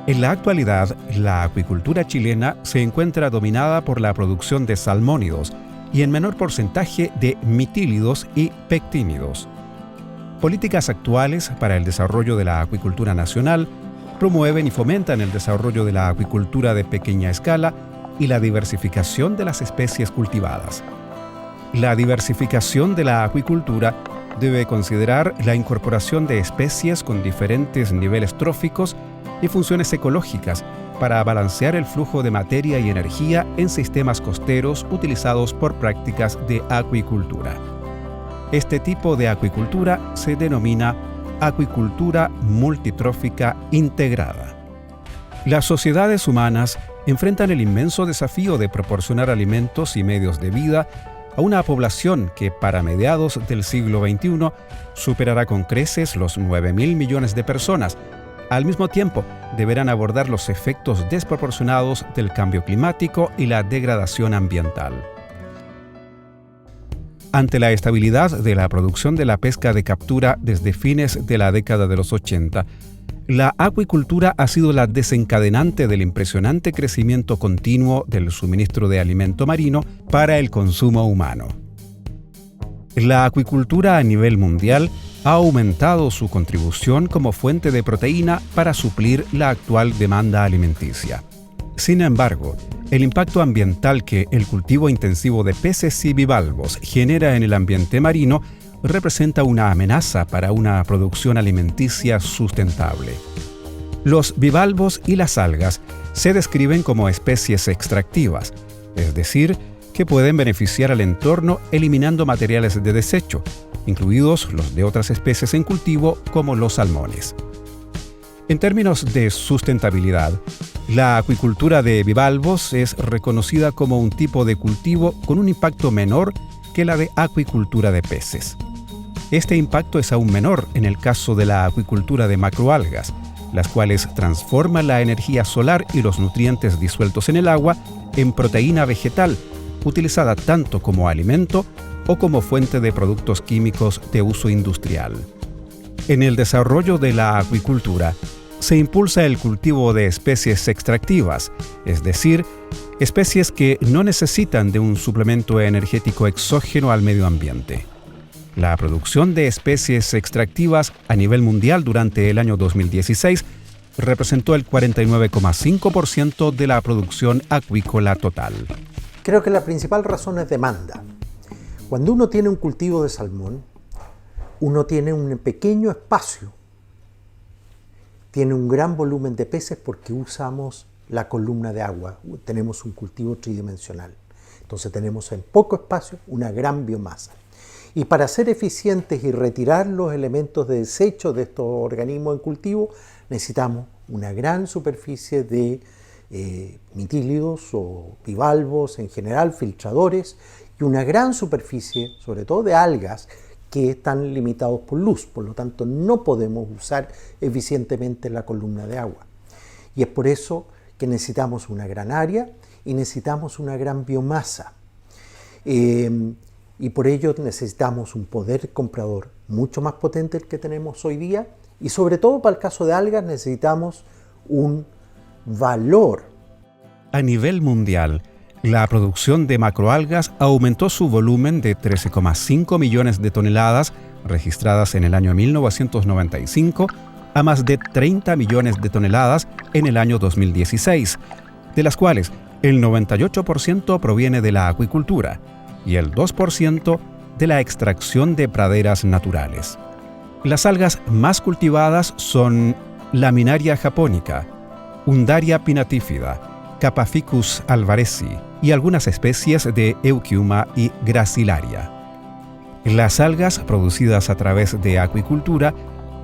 En la actualidad, la acuicultura chilena se encuentra dominada por la producción de salmónidos y en menor porcentaje de mitílidos y pectínidos. Políticas actuales para el desarrollo de la acuicultura nacional promueven y fomentan el desarrollo de la acuicultura de pequeña escala y la diversificación de las especies cultivadas. La diversificación de la acuicultura debe considerar la incorporación de especies con diferentes niveles tróficos y funciones ecológicas para balancear el flujo de materia y energía en sistemas costeros utilizados por prácticas de acuicultura. Este tipo de acuicultura se denomina acuicultura multitrófica integrada. Las sociedades humanas enfrentan el inmenso desafío de proporcionar alimentos y medios de vida a una población que para mediados del siglo XXI superará con creces los 9.000 millones de personas. Al mismo tiempo, deberán abordar los efectos desproporcionados del cambio climático y la degradación ambiental. Ante la estabilidad de la producción de la pesca de captura desde fines de la década de los 80, la acuicultura ha sido la desencadenante del impresionante crecimiento continuo del suministro de alimento marino para el consumo humano. La acuicultura a nivel mundial ha aumentado su contribución como fuente de proteína para suplir la actual demanda alimenticia. Sin embargo, el impacto ambiental que el cultivo intensivo de peces y bivalvos genera en el ambiente marino representa una amenaza para una producción alimenticia sustentable. Los bivalvos y las algas se describen como especies extractivas, es decir, que pueden beneficiar al entorno eliminando materiales de desecho, incluidos los de otras especies en cultivo como los salmones. En términos de sustentabilidad, la acuicultura de bivalvos es reconocida como un tipo de cultivo con un impacto menor que la de acuicultura de peces. Este impacto es aún menor en el caso de la acuicultura de macroalgas, las cuales transforman la energía solar y los nutrientes disueltos en el agua en proteína vegetal, utilizada tanto como alimento o como fuente de productos químicos de uso industrial. En el desarrollo de la acuicultura, se impulsa el cultivo de especies extractivas, es decir, especies que no necesitan de un suplemento energético exógeno al medio ambiente. La producción de especies extractivas a nivel mundial durante el año 2016 representó el 49,5% de la producción acuícola total. Creo que la principal razón es demanda. Cuando uno tiene un cultivo de salmón, uno tiene un pequeño espacio, tiene un gran volumen de peces porque usamos la columna de agua, tenemos un cultivo tridimensional. Entonces tenemos en poco espacio una gran biomasa. Y para ser eficientes y retirar los elementos de desecho de estos organismos en cultivo, necesitamos una gran superficie de mitílidos o bivalvos, en general filtradores, y una gran superficie, sobre todo de algas, que están limitados por luz, por lo tanto no podemos usar eficientemente la columna de agua. Y es por eso que necesitamos una gran área y necesitamos una gran biomasa. Y por ello necesitamos un poder comprador mucho más potente del que tenemos hoy día, y sobre todo para el caso de algas necesitamos un valor. A nivel mundial, la producción de macroalgas aumentó su volumen de 13,5 millones de toneladas registradas en el año 1995 a más de 30 millones de toneladas en el año 2016, de las cuales el 98% proviene de la acuicultura y el 2% de la extracción de praderas naturales. Las algas más cultivadas son Laminaria japonica, Undaria pinnatifida, Capaficus alvarezi y algunas especies de Eucheuma y Gracilaria. Las algas producidas a través de acuicultura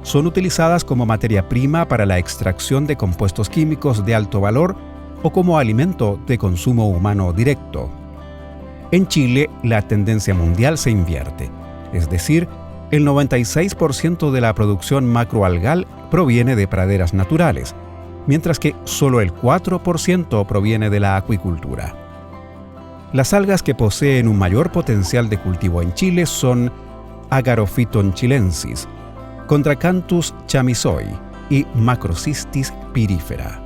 son utilizadas como materia prima para la extracción de compuestos químicos de alto valor o como alimento de consumo humano directo. En Chile, la tendencia mundial se invierte, es decir, el 96% de la producción macroalgal proviene de praderas naturales, mientras que solo el 4% proviene de la acuicultura. Las algas que poseen un mayor potencial de cultivo en Chile son Agarophyton chilensis, Contracanthus chamisoi y Macrocystis pyrifera.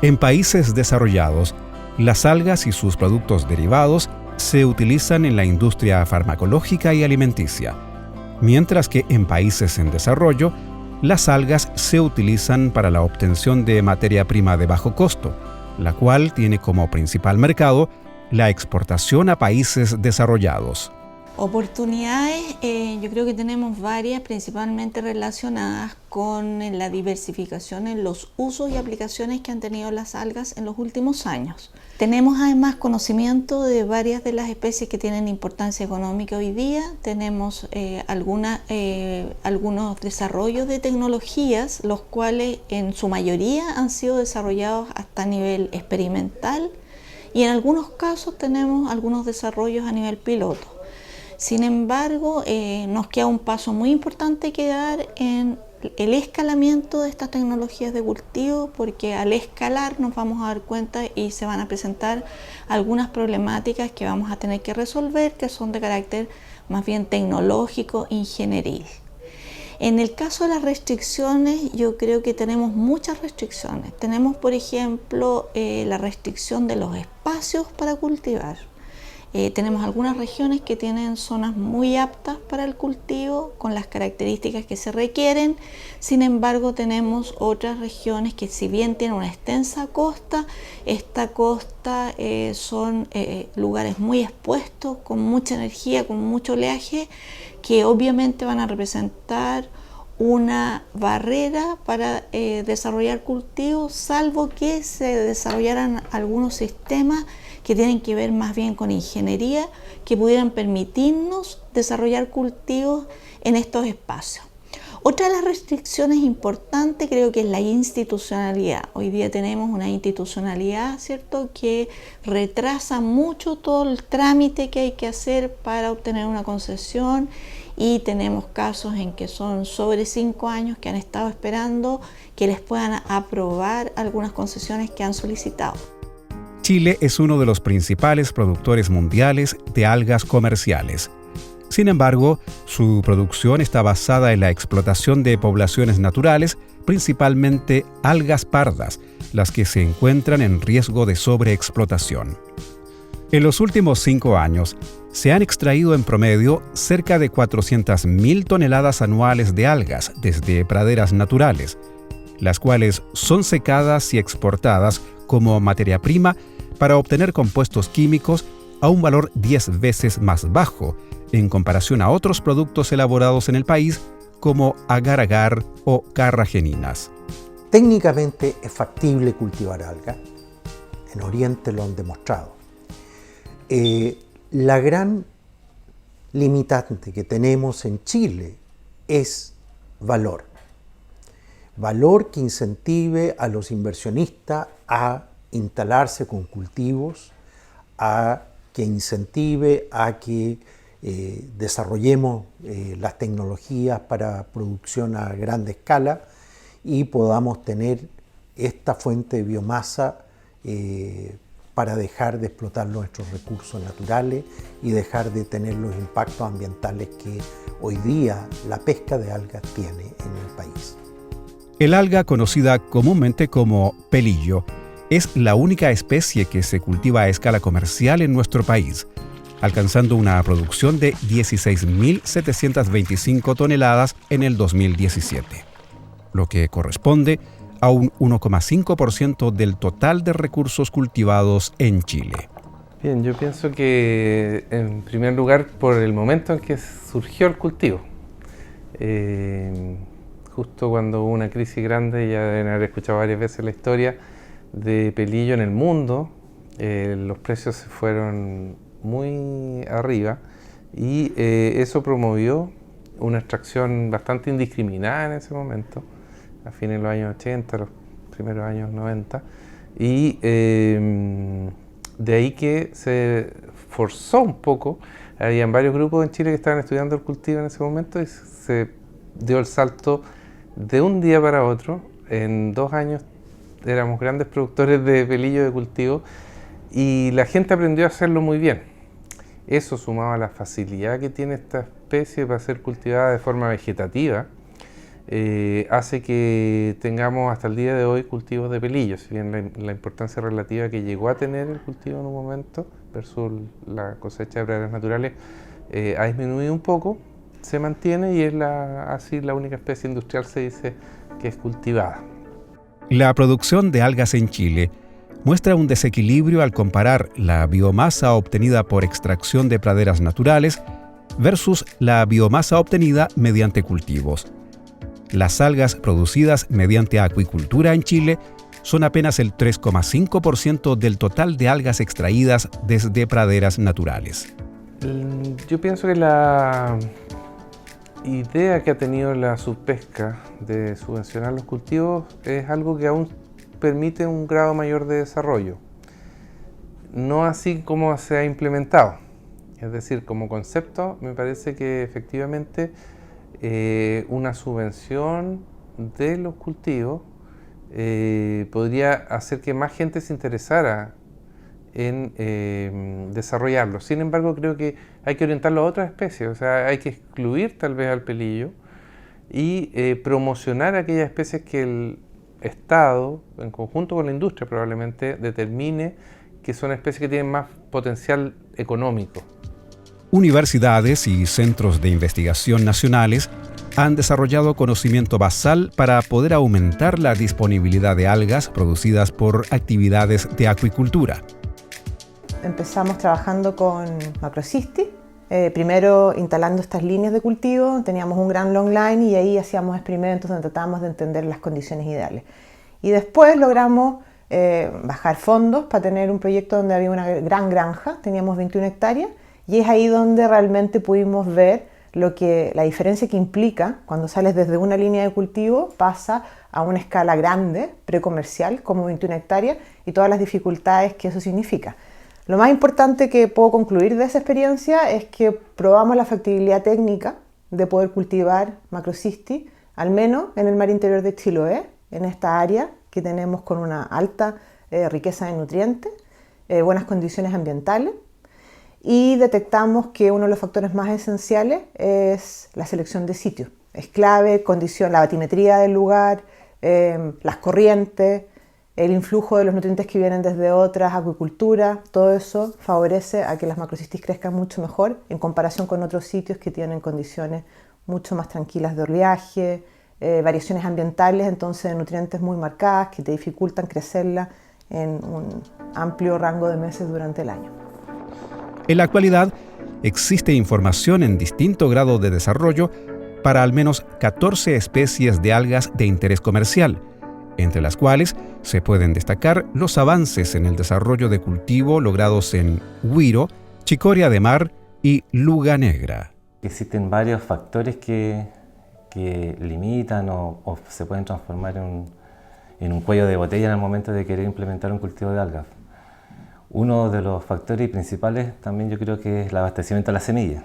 En países desarrollados, las algas y sus productos derivados se utilizan en la industria farmacológica y alimenticia, mientras que en países en desarrollo, las algas se utilizan para la obtención de materia prima de bajo costo, la cual tiene como principal mercado la exportación a países desarrollados. Oportunidades, yo creo que tenemos varias, principalmente relacionadas con la diversificación en los usos y aplicaciones que han tenido las algas en los últimos años. Tenemos además conocimiento de varias de las especies que tienen importancia económica hoy día. Tenemos algunos desarrollos de tecnologías, los cuales en su mayoría han sido desarrollados hasta nivel experimental, y en algunos casos tenemos algunos desarrollos a nivel piloto. Sin embargo, nos queda un paso muy importante que dar en el escalamiento de estas tecnologías de cultivo, porque al escalar nos vamos a dar cuenta y se van a presentar algunas problemáticas que vamos a tener que resolver, que son de carácter más bien tecnológico, ingenieril. En el caso de las restricciones, yo creo que tenemos muchas restricciones. Tenemos, por ejemplo, la restricción de los espacios para cultivar. Tenemos algunas regiones que tienen zonas muy aptas para el cultivo con las características que se requieren. Sin embargo, tenemos otras regiones que, si bien tienen una extensa costa, esta costa son lugares muy expuestos, con mucha energía, con mucho oleaje, que obviamente van a representar una barrera para desarrollar cultivos, salvo que se desarrollaran algunos sistemas que tienen que ver más bien con ingeniería, que pudieran permitirnos desarrollar cultivos en estos espacios. Otra de las restricciones importantes creo que es la institucionalidad. Hoy día tenemos una institucionalidad, ¿cierto?, que retrasa mucho todo el trámite que hay que hacer para obtener una concesión, y tenemos casos en que son sobre 5 años que han estado esperando que les puedan aprobar algunas concesiones que han solicitado. Chile es uno de los principales productores mundiales de algas comerciales. Sin embargo, su producción está basada en la explotación de poblaciones naturales, principalmente algas pardas, las que se encuentran en riesgo de sobreexplotación. En los últimos 5 años, se han extraído en promedio cerca de 400.000 toneladas anuales de algas desde praderas naturales, las cuales son secadas y exportadas como materia prima para obtener compuestos químicos a un valor 10 veces más bajo en comparación a otros productos elaborados en el país como agar-agar o carrageninas. Técnicamente es factible cultivar algas. En Oriente lo han demostrado. La gran limitante que tenemos en Chile es valor. Valor que incentive a los inversionistas a instalarse con cultivos, a que incentive a que desarrollemos las tecnologías para producción a gran escala y podamos tener esta fuente de biomasa para dejar de explotar nuestros recursos naturales y dejar de tener los impactos ambientales que hoy día la pesca de algas tiene en el país. El alga, conocida comúnmente como pelillo, es la única especie que se cultiva a escala comercial en nuestro país, alcanzando una producción de 16.725 toneladas en el 2017, lo que corresponde a un 1,5% del total de recursos cultivados en Chile. Bien, yo pienso que en primer lugar por el momento en que surgió el cultivo. Justo cuando hubo una crisis grande, ya deben haber escuchado varias veces la historia de pelillo en el mundo, los precios se fueron muy arriba y eso promovió una extracción bastante indiscriminada en ese momento, a fines de los años 80, los primeros años 90, y de ahí que se forzó un poco. Habían varios grupos en Chile que estaban estudiando el cultivo en ese momento y se dio el salto de un día para otro. En 2 años éramos grandes productores de pelillo de cultivo y la gente aprendió a hacerlo muy bien. Eso, sumado a la facilidad que tiene esta especie para ser cultivada de forma vegetativa, hace que tengamos hasta el día de hoy cultivos de pelillos, si bien la importancia relativa que llegó a tener el cultivo en un momento versus la cosecha de praderas naturales ha disminuido un poco, se mantiene y es así la única especie industrial, se dice, que es cultivada. La producción de algas en Chile muestra un desequilibrio al comparar la biomasa obtenida por extracción de praderas naturales versus la biomasa obtenida mediante cultivos. Las algas producidas mediante acuicultura en Chile son apenas el 3,5% del total de algas extraídas desde praderas naturales. Yo pienso que la idea que ha tenido la subpesca de subvencionar los cultivos es algo que aún permite un grado mayor de desarrollo, no así como se ha implementado. Es decir, como concepto me parece que efectivamente una subvención de los cultivos podría hacer que más gente se interesara en desarrollarlos. Sin embargo, creo que hay que orientarlo a otras especies, o sea, hay que excluir tal vez al pelillo y promocionar aquellas especies que el Estado, en conjunto con la industria probablemente, determine que son especies que tienen más potencial económico. Universidades y centros de investigación nacionales han desarrollado conocimiento basal para poder aumentar la disponibilidad de algas producidas por actividades de acuicultura. Empezamos trabajando con Macrocystis, primero instalando estas líneas de cultivo, teníamos un gran long line y ahí hacíamos experimentos donde tratábamos de entender las condiciones ideales. Y después logramos bajar fondos para tener un proyecto donde había una gran granja, teníamos 21 hectáreas, y es ahí donde realmente pudimos ver la diferencia que implica cuando sales desde una línea de cultivo, pasa a una escala grande, precomercial, como 21 hectáreas, y todas las dificultades que eso significa. Lo más importante que puedo concluir de esa experiencia es que probamos la factibilidad técnica de poder cultivar Macrocystis, al menos en el mar interior de Chiloé, en esta área que tenemos con una alta riqueza de nutrientes, buenas condiciones ambientales, y detectamos que uno de los factores más esenciales es la selección de sitio. Es clave, la batimetría del lugar, las corrientes, el influjo de los nutrientes que vienen desde otras acuiculturas, todo eso favorece a que las Macrocystis crezcan mucho mejor en comparación con otros sitios que tienen condiciones mucho más tranquilas de oleaje, variaciones ambientales, entonces de nutrientes muy marcadas que te dificultan crecerla en un amplio rango de meses durante el año. En la actualidad, existe información en distinto grado de desarrollo para al menos 14 especies de algas de interés comercial, entre las cuales se pueden destacar los avances en el desarrollo de cultivo logrados en Huiro, Chicoria de Mar y Luga Negra. Existen varios factores que limitan o se pueden transformar en un cuello de botella en el momento de querer implementar un cultivo de algas. Uno de los factores principales también yo creo que es el abastecimiento de la semilla,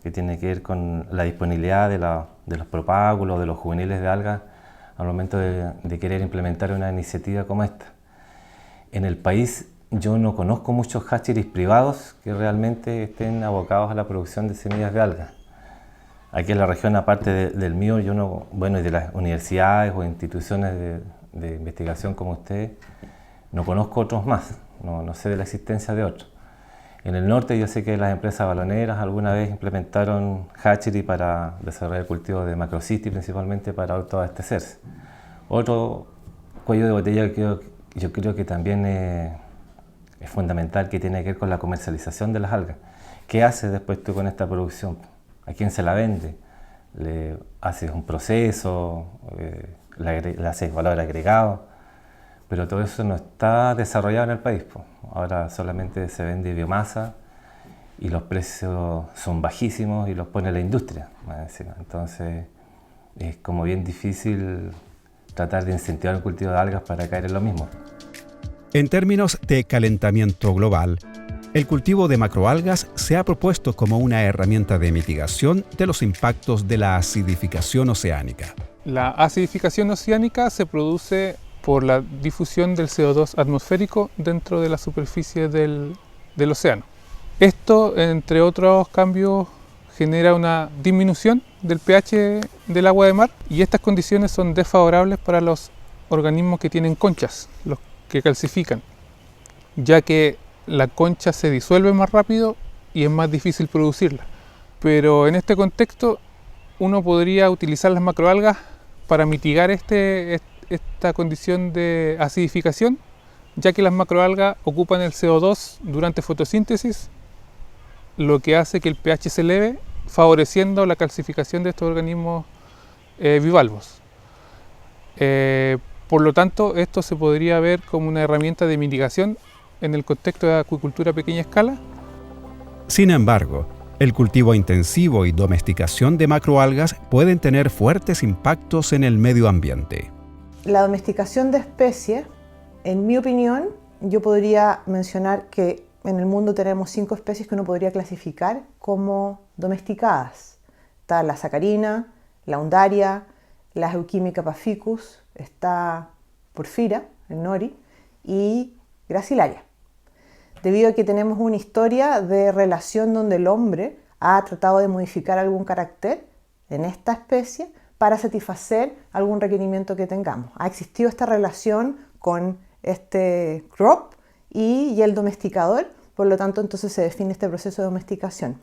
que tiene que ver con la disponibilidad de los propágulos, de los juveniles de algas al momento de querer implementar una iniciativa como esta. En el país yo no conozco muchos hatcheries privados que realmente estén abocados a la producción de semillas de algas. Aquí en la región, aparte del mío, y de las universidades o instituciones de investigación como ustedes, no conozco otros más. No sé de la existencia de otros. En el norte yo sé que las empresas baloneras alguna vez implementaron hatchery para desarrollar el cultivo de Macrocystis, principalmente para autoabastecerse. Otro cuello de botella que yo creo que también es fundamental, que tiene que ver con la comercialización de las algas. ¿Qué haces después tú con esta producción? ¿A quién se la vende? ¿Le haces un proceso? ¿Le haces valor agregado? Pero todo eso no está desarrollado en el país. Ahora solamente se vende biomasa y los precios son bajísimos y los pone la industria más encima. Entonces es como bien difícil tratar de incentivar el cultivo de algas para caer en lo mismo. En términos de calentamiento global, el cultivo de macroalgas se ha propuesto como una herramienta de mitigación de los impactos de la acidificación oceánica. La acidificación oceánica se produce por la difusión del CO2 atmosférico dentro de la superficie del océano. Esto, entre otros cambios, genera una disminución del pH del agua de mar, y estas condiciones son desfavorables para los organismos que tienen conchas, los que calcifican, ya que la concha se disuelve más rápido y es más difícil producirla. Pero en este contexto uno podría utilizar las macroalgas para mitigar esta condición de acidificación, ya que las macroalgas ocupan el CO2 durante fotosíntesis, lo que hace que el pH se eleve, favoreciendo la calcificación de estos organismos bivalvos. Por lo tanto, esto se podría ver como una herramienta de mitigación en el contexto de acuicultura a pequeña escala. Sin embargo, el cultivo intensivo y domesticación de macroalgas pueden tener fuertes impactos en el medio ambiente. La domesticación de especies, en mi opinión, yo podría mencionar que en el mundo tenemos 5 especies que uno podría clasificar como domesticadas. Está la sacarina, la undaria, la Euquímica paficus, está Porphyra, el nori, y Gracilaria. Debido a que tenemos una historia de relación donde el hombre ha tratado de modificar algún carácter en esta especie para satisfacer algún requerimiento que tengamos. Ha existido esta relación con este crop y el domesticador, por lo tanto entonces se define este proceso de domesticación.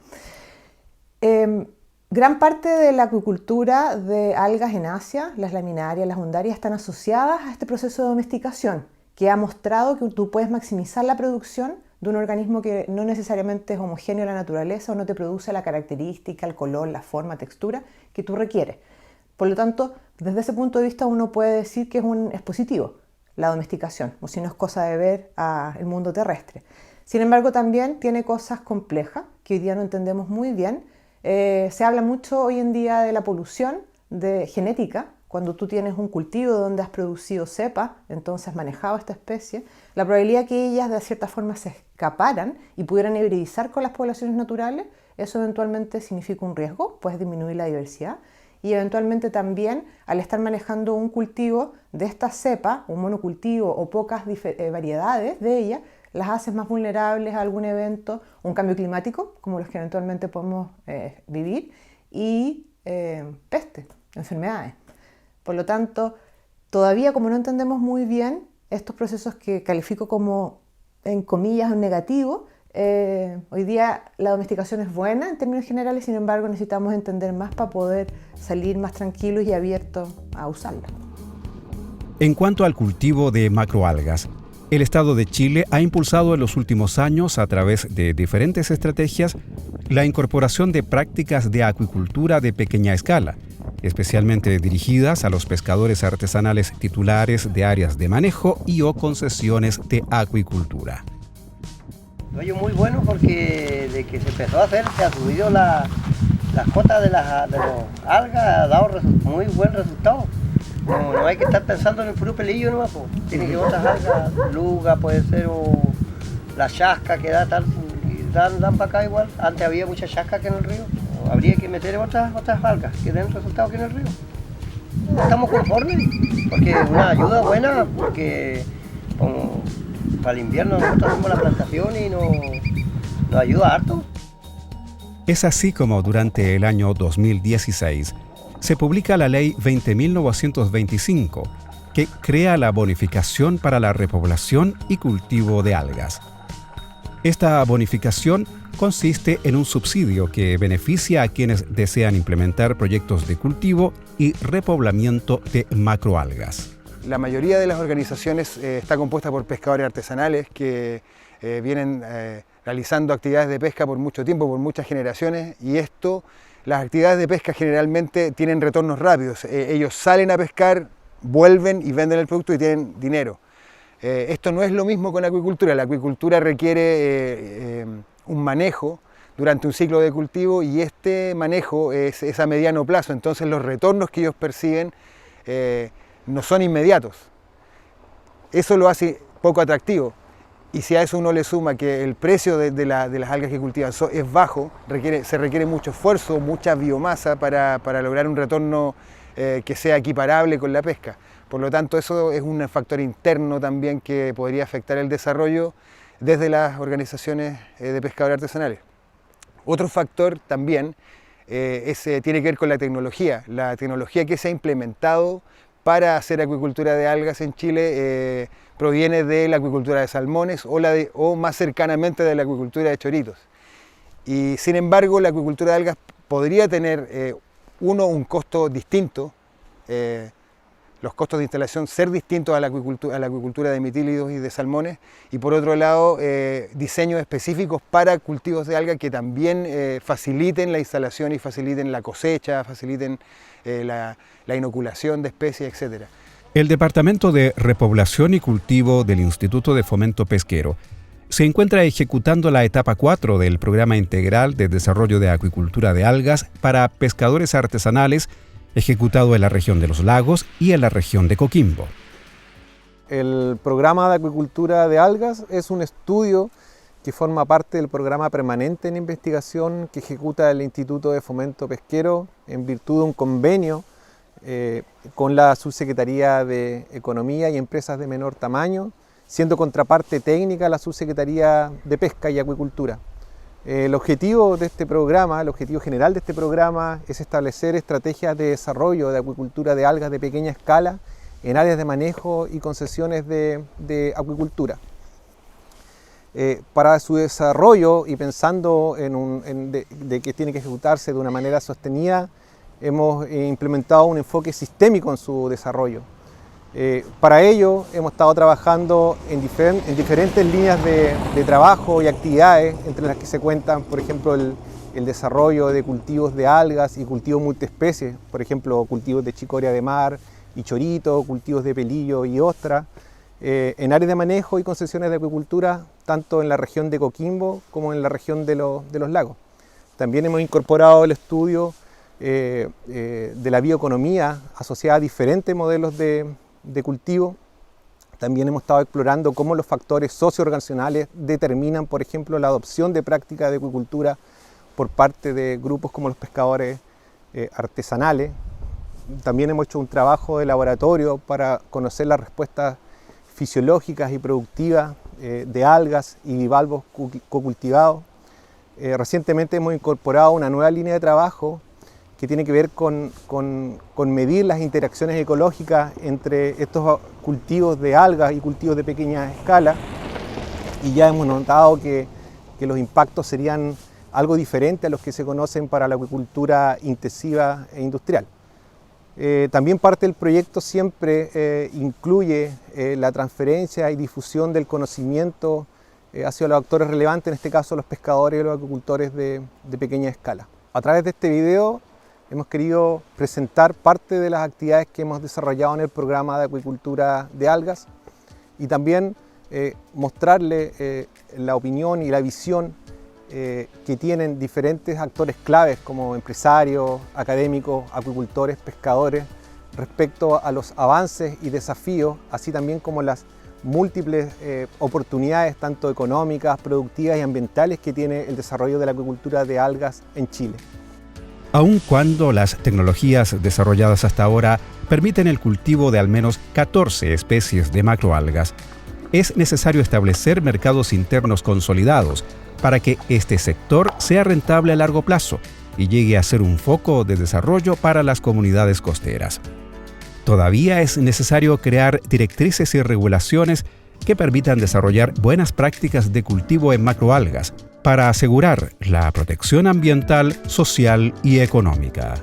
Gran parte de la acuicultura de algas en Asia, las laminarias, las undarias, están asociadas a este proceso de domesticación, que ha mostrado que tú puedes maximizar la producción de un organismo que no necesariamente es homogéneo a la naturaleza o no te produce la característica, el color, la forma, textura que tú requieres. Por lo tanto, desde ese punto de vista uno puede decir que es positivo la domesticación, o si no es cosa de ver al mundo terrestre. Sin embargo, también tiene cosas complejas que hoy día no entendemos muy bien. Se habla mucho hoy en día de la polución de genética. Cuando tú tienes un cultivo donde has producido cepa, entonces has manejado esta especie, la probabilidad que ellas de cierta forma se escaparan y pudieran hibridizar con las poblaciones naturales, eso eventualmente significa un riesgo, puedes disminuir la diversidad, y eventualmente también al estar manejando un cultivo de esta cepa, un monocultivo o pocas variedades de ella, las haces más vulnerables a algún evento, un cambio climático, como los que eventualmente podemos vivir, y peste, enfermedades. Por lo tanto, todavía como no entendemos muy bien estos procesos que califico como, en comillas, negativos, hoy día la domesticación es buena en términos generales, sin embargo necesitamos entender más para poder salir más tranquilos y abiertos a usarla. En cuanto al cultivo de macroalgas, el Estado de Chile ha impulsado en los últimos años, a través de diferentes estrategias, la incorporación de prácticas de acuicultura de pequeña escala, especialmente dirigidas a los pescadores artesanales titulares de áreas de manejo y o concesiones de acuicultura. Oye, muy bueno porque de que se empezó a hacer, se ha subido las cotas de las algas, ha dado muy buen resultado. No hay que estar pensando en el puro pelillo nomás, pues. Tiene que otras algas, luga puede ser, o la chasca que da tal, dan para acá igual. Antes había mucha chasca que en el río. Habría que meter otras algas que den resultado que en el río. Estamos conformes, porque es una ayuda buena, porque como para el invierno nosotros hacemos la plantación y nos ayuda harto. Es así como durante el año 2016 se publica la Ley 20.925, que crea la bonificación para la repoblación y cultivo de algas. Esta bonificación consiste en un subsidio que beneficia a quienes desean implementar proyectos de cultivo y repoblamiento de macroalgas. La mayoría de las organizaciones está compuesta por pescadores artesanales que vienen realizando actividades de pesca por mucho tiempo, por muchas generaciones, y las actividades de pesca generalmente tienen retornos rápidos. Ellos salen a pescar, vuelven y venden el producto y tienen dinero. Esto no es lo mismo con la acuicultura. La acuicultura requiere un manejo durante un ciclo de cultivo y este manejo es a mediano plazo, entonces los retornos que ellos perciben no son inmediatos. Eso lo hace poco atractivo. Y si a eso uno le suma que el precio de las algas que cultivan es bajo, se requiere mucho esfuerzo, mucha biomasa para lograr un retorno que sea equiparable con la pesca. Por lo tanto, eso es un factor interno también que podría afectar el desarrollo desde las organizaciones de pescadores artesanales. Otro factor también tiene que ver con la tecnología que se ha implementado para hacer acuicultura de algas en Chile proviene de la acuicultura de salmones o más cercanamente de la acuicultura de choritos. Y sin embargo, la acuicultura de algas podría tener, un costo distinto, los costos de instalación ser distintos a la acuicultura de mitílidos y de salmones, y por otro lado, diseños específicos para cultivos de algas que también faciliten la instalación y faciliten la cosecha, faciliten la inoculación de especies, etc. El Departamento de Repoblación y Cultivo del Instituto de Fomento Pesquero se encuentra ejecutando la etapa 4 del Programa Integral de Desarrollo de Acuicultura de Algas para pescadores artesanales, ejecutado en la región de los Lagos y en la región de Coquimbo. El programa de acuicultura de algas es un estudio que forma parte del programa permanente en investigación que ejecuta el Instituto de Fomento Pesquero en virtud de un convenio con la Subsecretaría de Economía y Empresas de Menor Tamaño, siendo contraparte técnica la Subsecretaría de Pesca y Acuicultura. El objetivo de este programa, el objetivo general de este programa es establecer estrategias de desarrollo de acuicultura de algas de pequeña escala en áreas de manejo y concesiones de acuicultura. Para su desarrollo y pensando de que tiene que ejecutarse de una manera sostenida, hemos implementado un enfoque sistémico en su desarrollo. Para ello hemos estado trabajando en diferentes líneas de trabajo y actividades, entre las que se cuentan, por ejemplo, el desarrollo de cultivos de algas y cultivos multiespecies, por ejemplo, cultivos de chicoria de mar y chorito, cultivos de pelillo y ostra, en áreas de manejo y concesiones de acuicultura, tanto en la región de Coquimbo como en la región de los lagos. También hemos incorporado el estudio de la bioeconomía asociada a diferentes modelos de cultivo. También hemos estado explorando cómo los factores socioorganizacionales determinan, por ejemplo, la adopción de prácticas de acuicultura por parte de grupos como los pescadores artesanales. También hemos hecho un trabajo de laboratorio para conocer las respuestas fisiológicas y productivas de algas y bivalvos cocultivados. Recientemente hemos incorporado una nueva línea de trabajo que tiene que ver con medir las interacciones ecológicas entre estos cultivos de algas y cultivos de pequeña escala, y ya hemos notado que los impactos serían algo diferentes a los que se conocen para la acuicultura intensiva e industrial. También parte del proyecto siempre incluye la transferencia y difusión del conocimiento hacia los actores relevantes, en este caso los pescadores y los acuicultores de pequeña escala. A través de este video hemos querido presentar parte de las actividades que hemos desarrollado en el programa de acuicultura de algas y también mostrarle la opinión y la visión que tienen diferentes actores claves como empresarios, académicos, acuicultores, pescadores, respecto a los avances y desafíos, así también como las múltiples oportunidades tanto económicas, productivas y ambientales que tiene el desarrollo de la acuicultura de algas en Chile. Aun cuando las tecnologías desarrolladas hasta ahora permiten el cultivo de al menos 14 especies de macroalgas, es necesario establecer mercados internos consolidados para que este sector sea rentable a largo plazo y llegue a ser un foco de desarrollo para las comunidades costeras. Todavía es necesario crear directrices y regulaciones que permitan desarrollar buenas prácticas de cultivo en macroalgas para asegurar la protección ambiental, social y económica.